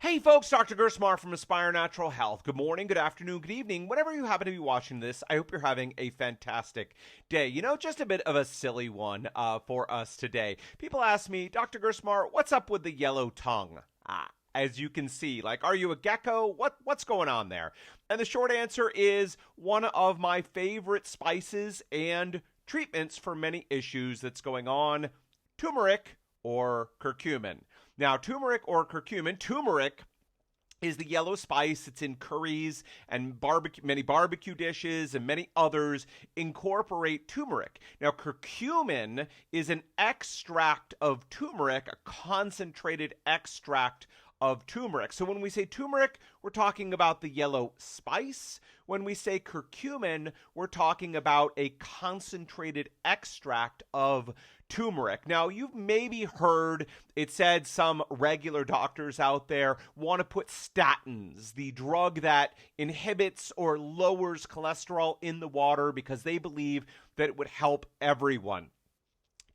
Hey folks, Dr. Gerstmar from Aspire Natural Health. Good morning, good afternoon, good evening. Whenever you happen to be watching this, I hope you're having a fantastic day. Just a bit of a silly one for us today. People ask me, Dr. Gerstmar, what's up with the yellow tongue? As you can see, are you a gecko? What's going on there? And the short answer is one of my favorite spices and treatments for many issues that's going on, turmeric or curcumin. Now, turmeric or curcumin, turmeric is the yellow spice. It's in curries and many barbecue dishes, and many others incorporate turmeric. Now, curcumin is an extract of turmeric, a concentrated extract of turmeric. So when we say turmeric, we're talking about the yellow spice. When we say curcumin, we're talking about a concentrated extract of turmeric. Now, you've maybe heard it said some regular doctors out there want to put statins, the drug that inhibits or lowers cholesterol in the water, because they believe that it would help everyone.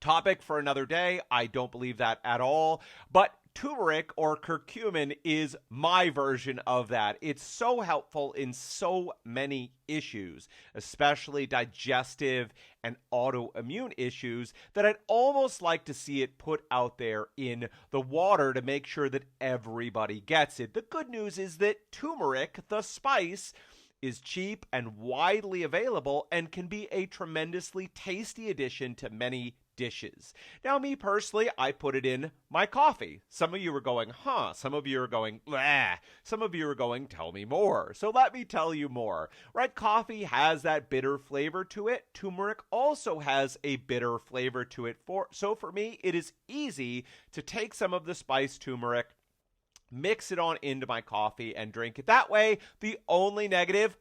Topic for another day. I don't believe that at all. But turmeric or curcumin is my version of that. It's so helpful in so many issues, especially digestive and autoimmune issues, that I'd almost like to see it put out there in the water to make sure that everybody gets it. The good news is that turmeric, the spice, is cheap and widely available and can be a tremendously tasty addition to many dishes. Now, me personally, I put it in my coffee. Some of you are going, huh? Some of you are going, blah. Some of you are going, tell me more. So let me tell you more. Right? Coffee has that bitter flavor to it. Turmeric also has a bitter flavor to it. So for me, it is easy to take some of the spice turmeric, mix it on into my coffee, and drink it that way. The only negative,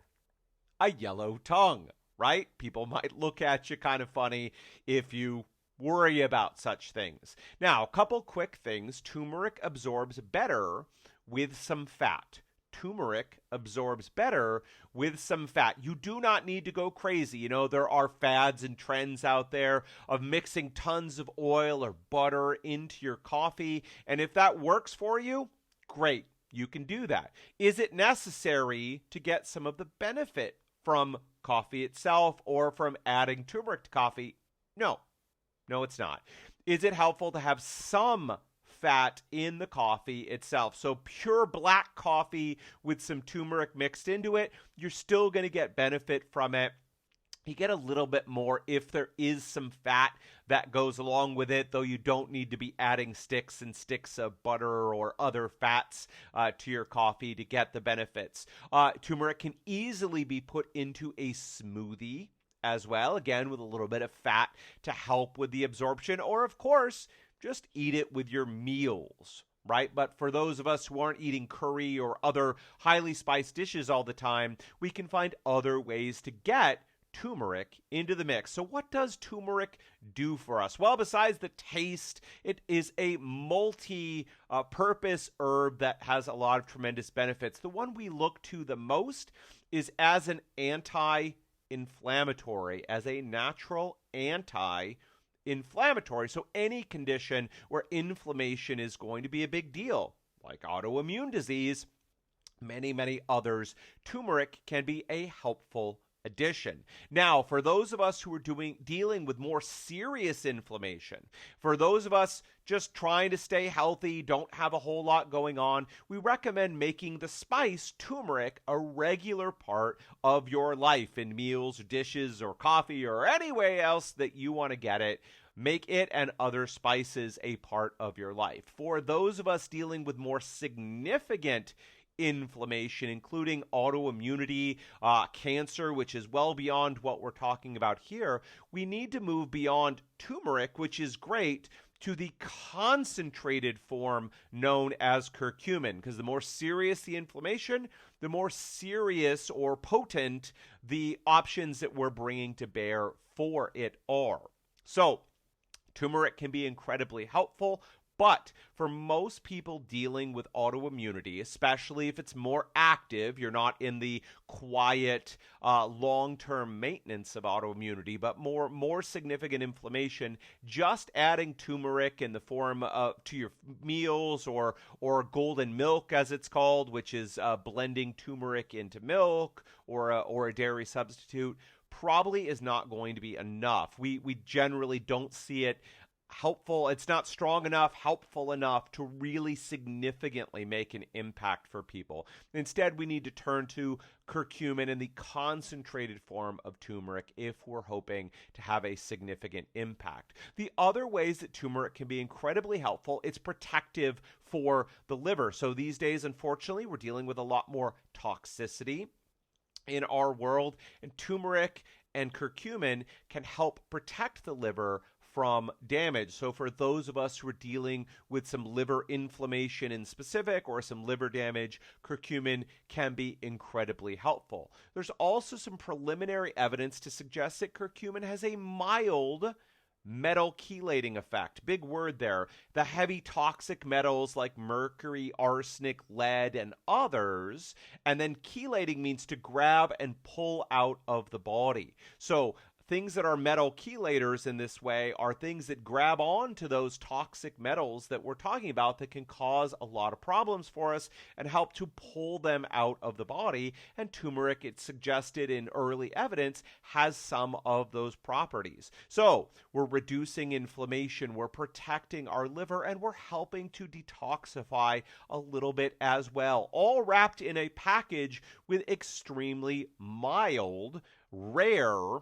a yellow tongue, right? People might look at you kind of funny if you worry about such things. Now, a couple quick things. Turmeric absorbs better with some fat. Turmeric absorbs better with some fat. You do not need to go crazy. There are fads and trends out there of mixing tons of oil or butter into your coffee. And if that works for you, great. You can do that. Is it necessary to get some of the benefit from coffee itself or from adding turmeric to coffee? No. No, it's not. Is it helpful to have some fat in the coffee itself? So pure black coffee with some turmeric mixed into it, you're still going to get benefit from it. You get a little bit more if there is some fat that goes along with it, though you don't need to be adding sticks and sticks of butter or other fats to your coffee to get the benefits. Turmeric can easily be put into a smoothie as well, again, with a little bit of fat to help with the absorption, or of course, just eat it with your meals, right? But for those of us who aren't eating curry or other highly spiced dishes all the time, we can find other ways to get turmeric into the mix. So what does turmeric do for us? Well, besides the taste, it is a multi-purpose herb that has a lot of tremendous benefits. The one we look to the most is as an anti-inflammatory, as a natural anti-inflammatory. So any condition where inflammation is going to be a big deal, like autoimmune disease, many others, turmeric can be a helpful addition. Now, for those of us who are dealing with more serious inflammation, for those of us just trying to stay healthy, don't have a whole lot going on, we recommend making the spice turmeric a regular part of your life in meals, or dishes, or coffee, or any way else that you want to get it. Make it and other spices a part of your life. For those of us dealing with more significant inflammation, including autoimmunity, cancer, which is well beyond what we're talking about here, we need to move beyond turmeric, which is great, to the concentrated form known as curcumin, because the more serious the inflammation, the more serious or potent the options that we're bringing to bear for it are. So turmeric can be incredibly helpful. But for most people dealing with autoimmunity, especially if it's more active, you're not in the quiet, long-term maintenance of autoimmunity, but more significant inflammation, just adding turmeric in the form of to your meals or golden milk, as it's called, which is blending turmeric into milk or a dairy substitute, probably is not going to be enough. We generally don't see it helpful. It's not strong enough, helpful enough to really significantly make an impact for people. Instead, we need to turn to curcumin in the concentrated form of turmeric if we're hoping to have a significant impact. The other ways that turmeric can be incredibly helpful, it's protective for the liver. So these days, unfortunately, we're dealing with a lot more toxicity in our world, and turmeric and curcumin can help protect the liver from damage. So for those of us who are dealing with some liver inflammation in specific or some liver damage, curcumin can be incredibly helpful. There's also some preliminary evidence to suggest that curcumin has a mild metal chelating effect. Big word there. The heavy toxic metals like mercury, arsenic, lead, and others. And then chelating means to grab and pull out of the body. So things that are metal chelators in this way are things that grab on to those toxic metals that we're talking about that can cause a lot of problems for us and help to pull them out of the body. And turmeric, it's suggested in early evidence, has some of those properties. So we're reducing inflammation, we're protecting our liver, and we're helping to detoxify a little bit as well. All wrapped in a package with extremely mild, rare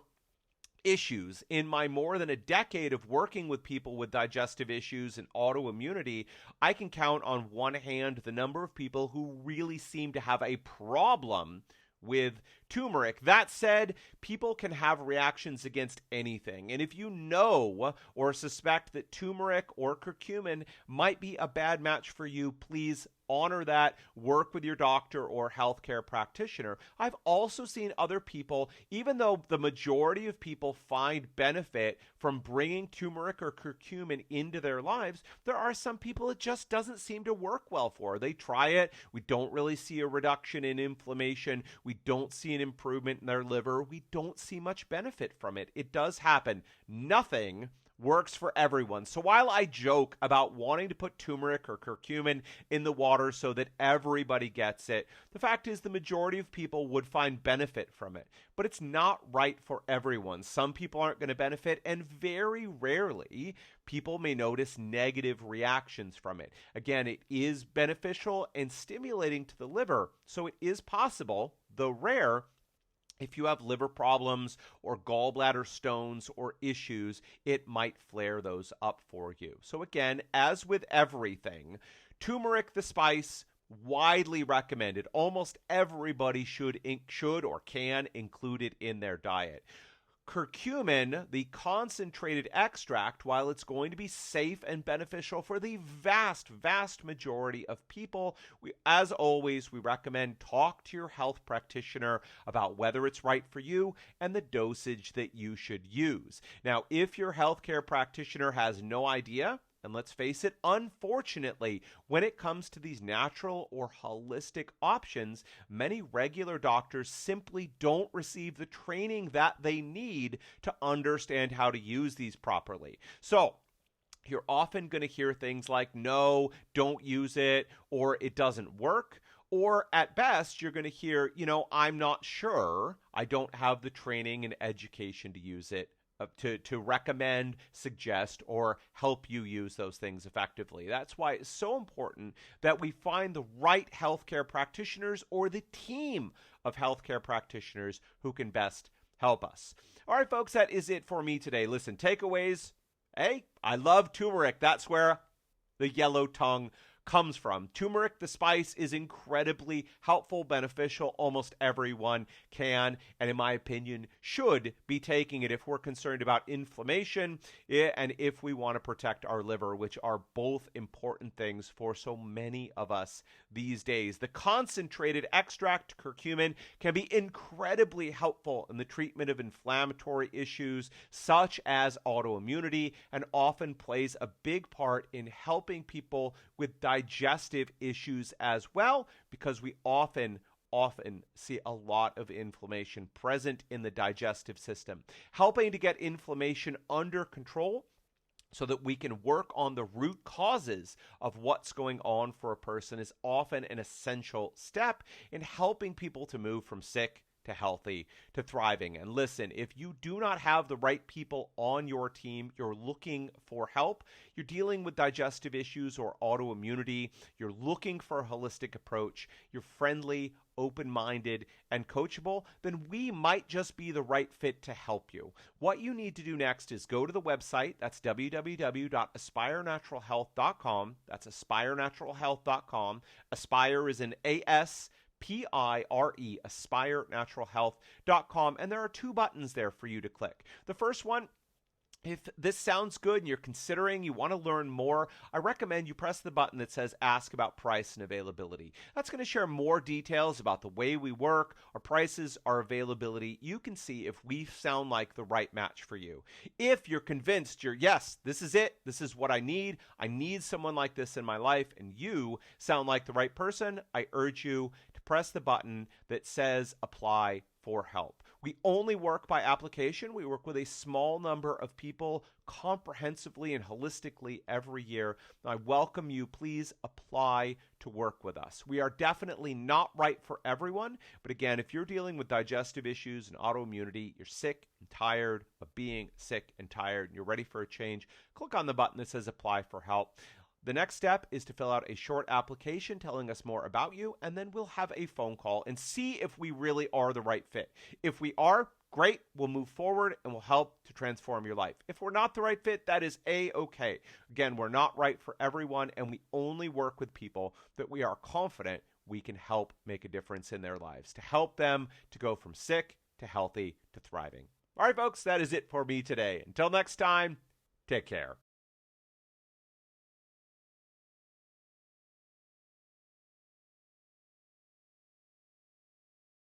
issues. In my more than a decade of working with people with digestive issues and autoimmunity, I can count on one hand the number of people who really seem to have a problem with turmeric. That said, people can have reactions against anything. And if you know or suspect that turmeric or curcumin might be a bad match for you, please honor that, work with your doctor or healthcare practitioner. I've also seen other people, even though the majority of people find benefit from bringing turmeric or curcumin into their lives, there are some people it just doesn't seem to work well for. They try it. We don't really see a reduction in inflammation. We don't see an improvement in their liver. We don't see much benefit from it. It does happen. Nothing works for everyone. So while I joke about wanting to put turmeric or curcumin in the water so that everybody gets it, the fact is the majority of people would find benefit from it. But it's not right for everyone. Some people aren't going to benefit, and very rarely people may notice negative reactions from it. Again, it is beneficial and stimulating to the liver, so it is possible, though rare, if you have liver problems or gallbladder stones or issues, it might flare those up for you. So again, as with everything, turmeric, the spice, widely recommended. Almost everybody should or can include it in their diet. Curcumin, the concentrated extract, while it's going to be safe and beneficial for the vast, vast majority of people, as always, we recommend talk to your health practitioner about whether it's right for you and the dosage that you should use. Now, if your healthcare practitioner has no idea, and let's face it, unfortunately, when it comes to these natural or holistic options, many regular doctors simply don't receive the training that they need to understand how to use these properly. So you're often going to hear things like, no, don't use it, or it doesn't work. Or at best, you're going to hear, I'm not sure. I don't have the training and education to use it. To recommend, suggest, or help you use those things effectively. That's why it's so important that we find the right healthcare practitioners or the team of healthcare practitioners who can best help us. All right, folks, that is it for me today. Listen, takeaways. Hey, I love turmeric. That's where the yellow tongue comes from. Turmeric, the spice, is incredibly helpful, beneficial. Almost everyone can, and in my opinion, should be taking it if we're concerned about inflammation and if we want to protect our liver, which are both important things for so many of us these days. The concentrated extract curcumin can be incredibly helpful in the treatment of inflammatory issues such as autoimmunity, and often plays a big part in helping people with digestive issues as well, because we often see a lot of inflammation present in the digestive system. Helping to get inflammation under control so that we can work on the root causes of what's going on for a person is often an essential step in helping people to move from sick to healthy to thriving. And listen, if you do not have the right people on your team, you're looking for help, you're dealing with digestive issues or autoimmunity, you're looking for a holistic approach, you're friendly, open-minded, and coachable, then we might just be the right fit to help you. What you need to do next is go to the website. That's www.aspirenaturalhealth.com. That's aspirenaturalhealth.com. Aspire is an ASPIRE, aspirenaturalhealth.com, and there are 2 buttons there for you to click. The first one, if this sounds good and you're considering, you want to learn more, I recommend you press the button that says Ask About Price and Availability. That's going to share more details about the way we work, our prices, our availability. You can see if we sound like the right match for you. If you're convinced yes, this is it, this is what I need someone like this in my life, and you sound like the right person, I urge you to press the button that says Apply for Help. We only work by application. We work with a small number of people comprehensively and holistically every year. I welcome you. Please apply to work with us. We are definitely not right for everyone, but again, if you're dealing with digestive issues and autoimmunity, you're sick and tired of being sick and tired, and you're ready for a change, click on the button that says Apply for Help. The next step is to fill out a short application telling us more about you, and then we'll have a phone call and see if we really are the right fit. If we are, great, we'll move forward and we'll help to transform your life. If we're not the right fit, that is A-okay. Again, we're not right for everyone, and we only work with people that we are confident we can help make a difference in their lives, to help them to go from sick to healthy to thriving. All right, folks, that is it for me today. Until next time, take care.